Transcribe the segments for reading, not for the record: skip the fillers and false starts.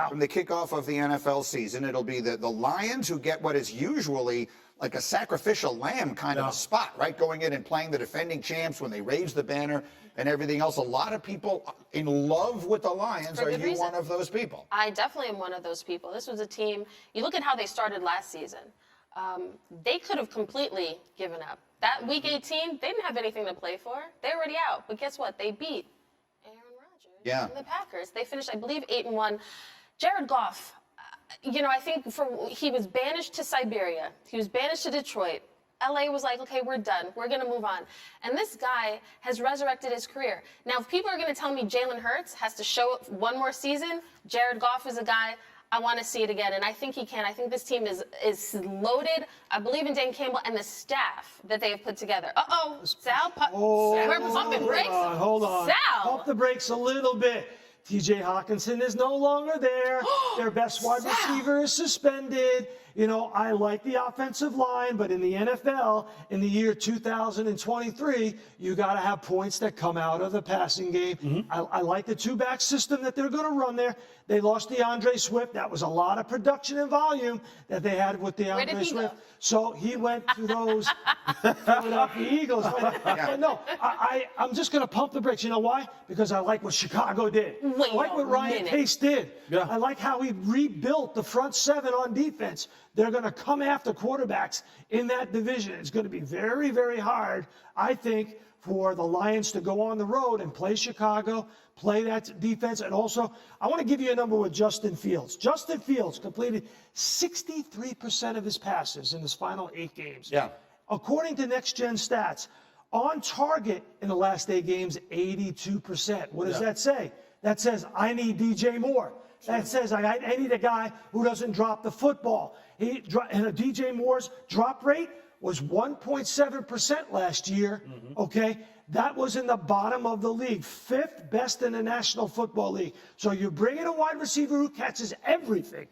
from the kickoff of the NFL season. It'll be the Lions who get what is usually like a sacrificial lamb kind of a spot, right? Going in and playing the defending champs when they raise the banner and everything else. A lot of people in love with the Lions. Are you one of those people? I definitely am one of those people. This was a team, you look at how they started last season. They could have completely given up. That Week 18, they didn't have anything to play for. They're already out. But guess what? They beat Aaron Rodgers and the Packers. They finished, I believe, 8-1. Jared Goff, I think he was banished to Siberia. He was banished to Detroit. LA was like, okay, we're done. We're going to move on. And this guy has resurrected his career. Now, if people are going to tell me Jalen Hurts has to show up one more season, Jared Goff is a guy I want to see it again, and I think he can. I think this team is loaded. I believe in Dan Campbell and the staff that they have put together. Sal, we're pumping brakes. Hold on. Sal. Pump the brakes a little bit. TJ Hawkinson is no longer there. Their best wide receiver is suspended. I like the offensive line, but in the NFL, in the year 2023, you got to have points that come out of the passing game. I like the two-back system that they're going to run there. They lost DeAndre Swift. That was a lot of production and volume that they had with DeAndre Swift. Go? So he went to those Philadelphia Eagles. But no, I'm just going to pump the brakes. You know why? Because I like what Chicago did. I like what Ryan Pace did. Yeah. I like how he rebuilt the front seven on defense. They're going to come after quarterbacks in that division. It's going to be very, very hard, I think, for the Lions to go on the road and play Chicago, play that defense. And also, I want to give you a number with Justin Fields. Justin Fields completed 63% of his passes in his final 8 games. Yeah. According to Next Gen Stats, on target in the last 8 games, 82%. What does that say? That says, I need DJ Moore. That says I need a guy who doesn't drop the football. And DJ Moore's drop rate was 1.7% last year. Okay, that was in the bottom of the league, 5th best in the National Football League. So you bring in a wide receiver who catches everything,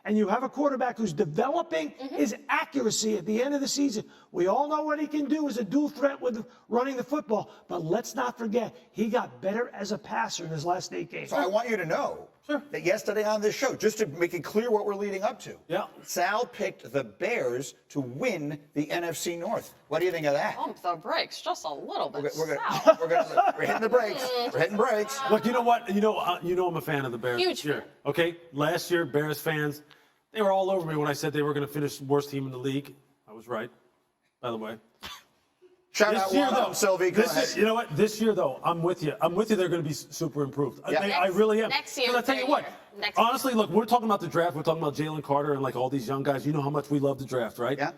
and you have a quarterback who's developing his accuracy at the end of the season. We all know what he can do as a dual threat with running the football, but let's not forget, he got better as a passer in his last 8 games. So I want you to know that yesterday on this show, just to make it clear what we're leading up to, Sal picked the Bears to win the NFC North. What do you think of that? Pump the brakes just a little bit. We're hitting the brakes. We're hitting brakes. Look, you know what? You know I'm a fan of the Bears Huge this year. Okay, last year, Bears fans, they were all over me when I said they were going to finish the worst team in the league. I was right, by the way. Shout out to Sylvie. You know what? This year, though, I'm with you. They're going to be super improved. I really am. Next year. Because I tell you what, honestly, look, we're talking about the draft. We're talking about Jalen Carter and, like, all these young guys. You know how much we love the draft, right? Yeah.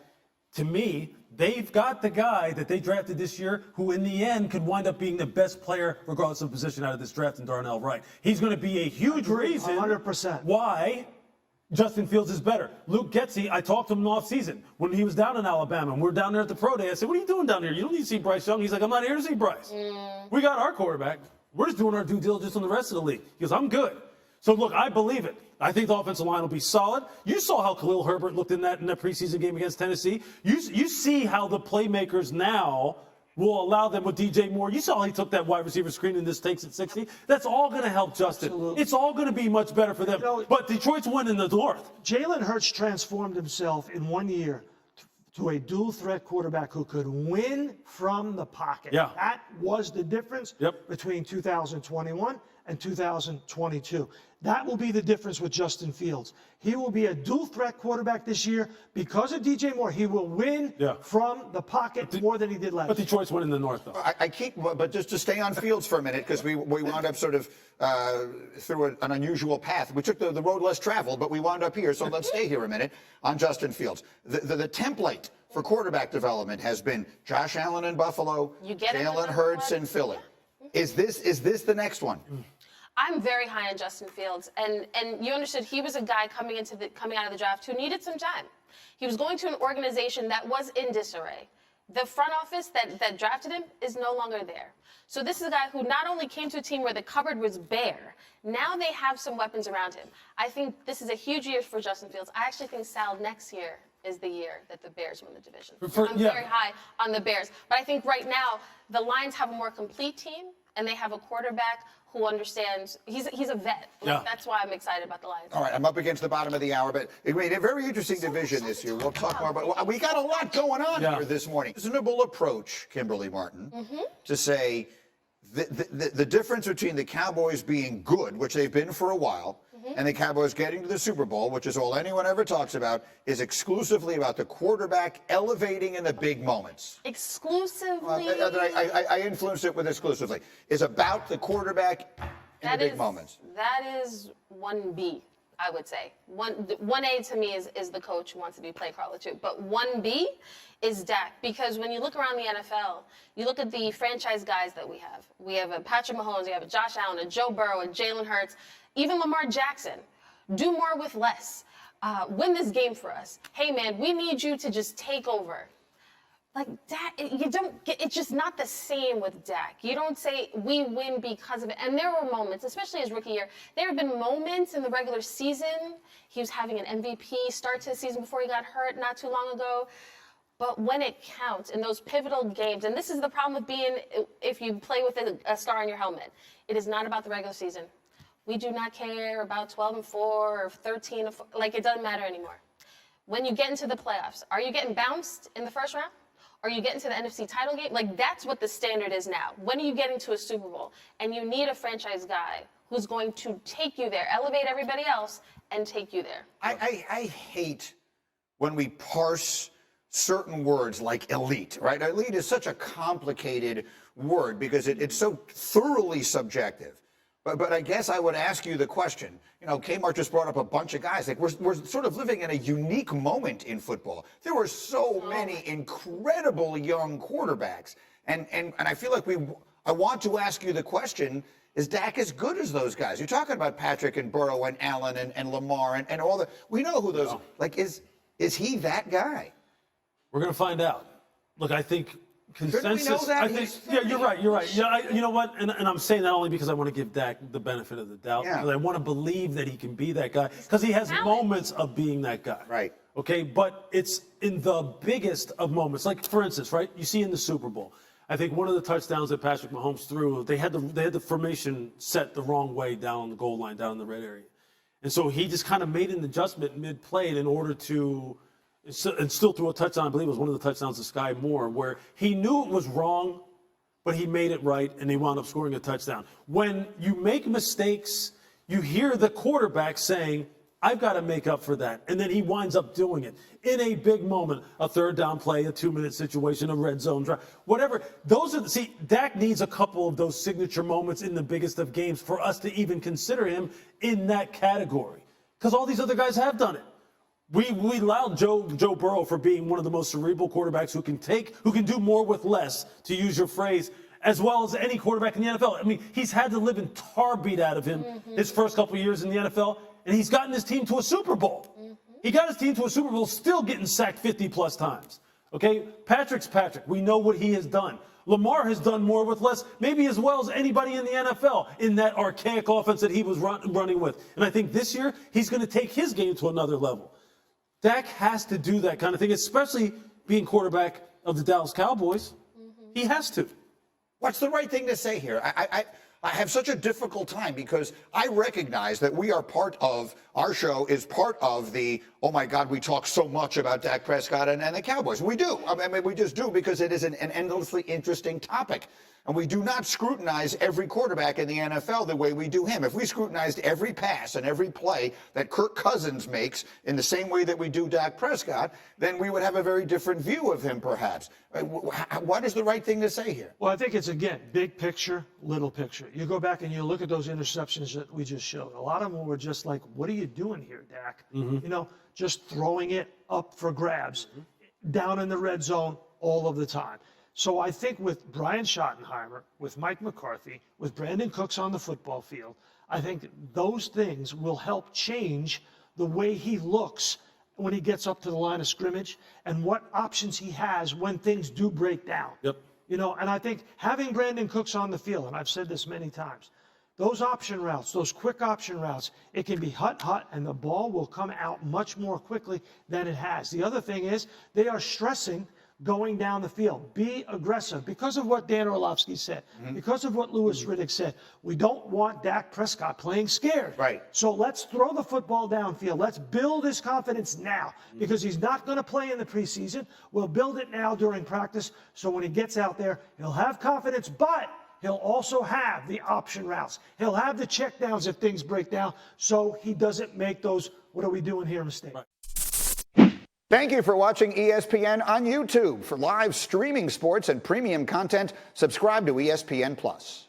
To me, they've got the guy that they drafted this year who, in the end, could wind up being the best player, regardless of position, out of this draft, in Darnell Wright. He's going to be a huge reason 100%. why Justin Fields is better. Luke Getsy, I talked to him off season when he was down in Alabama, and we're down there at the pro day. I said, what are you doing down here? You don't need to see Bryce Young. He's like, I'm not here to see Bryce. We got our quarterback. We're just doing our due diligence on the rest of the league. He goes, I'm good. So, look, I believe it. I think the offensive line will be solid. You saw how Khalil Herbert looked in that preseason game against Tennessee. You see how the playmakers now will allow them with DJ Moore. You saw how he took that wide receiver screen and this takes it 60. That's all going to help Justin. Absolutely. It's all going to be much better for them. But Detroit's winning the North. Jalen Hurts transformed himself in 1 year to a dual-threat quarterback who could win from the pocket. Yeah. That was the difference between 2021 and 2022. That will be the difference with Justin Fields. He will be a dual-threat quarterback this year. Because of DJ Moore, he will win from the pocket more than he did last year. But Detroit's winning the North, though. But just to stay on Fields for a minute, because we wound up sort of through an unusual path. We took the road less traveled, but we wound up here, so let's stay here a minute on Justin Fields. The template for quarterback development has been Josh Allen in Buffalo, Jalen Hurts in Philly. Is this the next one? I'm very high on Justin Fields, and you understood he was a guy coming out of the draft who needed some time. He was going to an organization that was in disarray. The front office that drafted him is no longer there. So this is a guy who not only came to a team where the cupboard was bare, now they have some weapons around him. I think this is a huge year for Justin Fields. I actually think, Sal, next year is the year that the Bears win the division. I'm very high on the Bears. But I think right now the Lions have a more complete team. and they have a quarterback who understands. He's a vet. Yeah. That's why I'm excited about the Lions. All right, I'm up against the bottom of the hour, but I mean, a very interesting division this year. We'll talk more about. We got a lot going on here this morning. Reasonable approach, Kimberly Martin, to say the difference between the Cowboys being good, which they've been for a while, and the Cowboys getting to the Super Bowl, which is all anyone ever talks about, is exclusively about the quarterback elevating in the big moments. Exclusively. I influenced it with exclusively. Is about the quarterback in the big moments. That is 1B, I would say. 1A to me is the coach who wants to be play caller too. But 1B is Dak, because when you look around the NFL, you look at the franchise guys that we have. We have a Patrick Mahomes, we have a Josh Allen, a Joe Burrow, a Jalen Hurts, even Lamar Jackson. Do more with less. Win this game for us. Hey man, we need you to just take over. Like Dak, you don't get, it's just not the same with Dak. You don't say we win because of it. And there were moments, especially his rookie year, there have been moments in the regular season. He was having an MVP start to the season before he got hurt not too long ago. But when it counts in those pivotal games, and this is the problem with being, if you play with a star on your helmet, it is not about the regular season. We do not care about 12-4 or 13-4. Like, it doesn't matter anymore. When you get into the playoffs, are you getting bounced in the first round? Are you getting to the NFC title game? Like, that's what the standard is now. When are you getting to a Super Bowl? And you need a franchise guy who's going to take you there, elevate everybody else, and take you there. I hate when we parse certain words like elite, right? Elite is such a complicated word because it's so thoroughly subjective. But I guess I would ask you the question. You know, Kmart just brought up a bunch of guys. Like we're sort of living in a unique moment in football. There were so many incredible young quarterbacks, and I feel like I want to ask you the question: is Dak as good as those guys? You're talking about Patrick and Burrow and Allen and Lamar and all the. We know who those. Like is he that guy? We're gonna find out. Look, I think. Consensus. We know that? I think, yeah, you're right. You're right. Yeah, you know what? And I'm saying that only because I want to give Dak the benefit of the doubt. Yeah. Because I want to believe that he can be that guy. Because he has moments of being that guy. Right. Okay. But it's in the biggest of moments. Like for instance, right? You see in the Super Bowl. I think one of the touchdowns that Patrick Mahomes threw, they had the formation set the wrong way down on the goal line, down in the red area, and so he just kind of made an adjustment mid-play in order to. And still threw a touchdown. I believe it was one of the touchdowns to Sky Moore, where he knew it was wrong, but he made it right, and he wound up scoring a touchdown. When you make mistakes, you hear the quarterback saying, I've got to make up for that. And then he winds up doing it in a big moment, a third down play, a 2-minute situation, a red zone drive, whatever. Dak needs a couple of those signature moments in the biggest of games for us to even consider him in that category. Because all these other guys have done it. We allowed Joe Burrow for being one of the most cerebral quarterbacks who can do more with less, to use your phrase, as well as any quarterback in the NFL. I mean, he's had the living tar beat out of him his first couple of years in the NFL, and he's gotten his team to a Super Bowl. He got his team to a Super Bowl, still getting sacked 50-plus times. Okay? Patrick's Patrick. We know what he has done. Lamar has done more with less, maybe as well as anybody in the NFL in that archaic offense that he was running with. And I think this year, he's going to take his game to another level. Dak has to do that kind of thing, especially being quarterback of the Dallas Cowboys. He has to. What's the right thing to say here? I have such a difficult time because I recognize that we are our show is part of the, oh my God, we talk so much about Dak Prescott and the Cowboys. We do. I mean, we just do because it is an endlessly interesting topic. And we do not scrutinize every quarterback in the NFL the way we do him. If we scrutinized every pass and every play that Kirk Cousins makes in the same way that we do Dak Prescott, then we would have a very different view of him, perhaps. What is the right thing to say here? Well, I think it's, again, big picture, little picture. You go back and you look at those interceptions that we just showed. A lot of them were just like, what are you doing here, Dak? You know, just throwing it up for grabs, down in the red zone all of the time. So I think with Brian Schottenheimer, with Mike McCarthy, with Brandon Cooks on the football field, I think those things will help change the way he looks when he gets up to the line of scrimmage and what options he has when things do break down. Yep. You know, and I think having Brandon Cooks on the field, and I've said this many times, those option routes, those quick option routes, it can be hut, and the ball will come out much more quickly than it has. The other thing is they are stressing going down the field. Be aggressive. Because of what Dan Orlovsky said, because of what Louis Riddick said, we don't want Dak Prescott playing scared. Right. So let's throw the football downfield. Let's build his confidence now because he's not going to play in the preseason. We'll build it now during practice so when he gets out there, he'll have confidence, but he'll also have the option routes. He'll have the check downs if things break down so he doesn't make those, what are we doing here, mistakes. Right. Thank you for watching ESPN on YouTube. For live streaming sports and premium content, subscribe to ESPN+.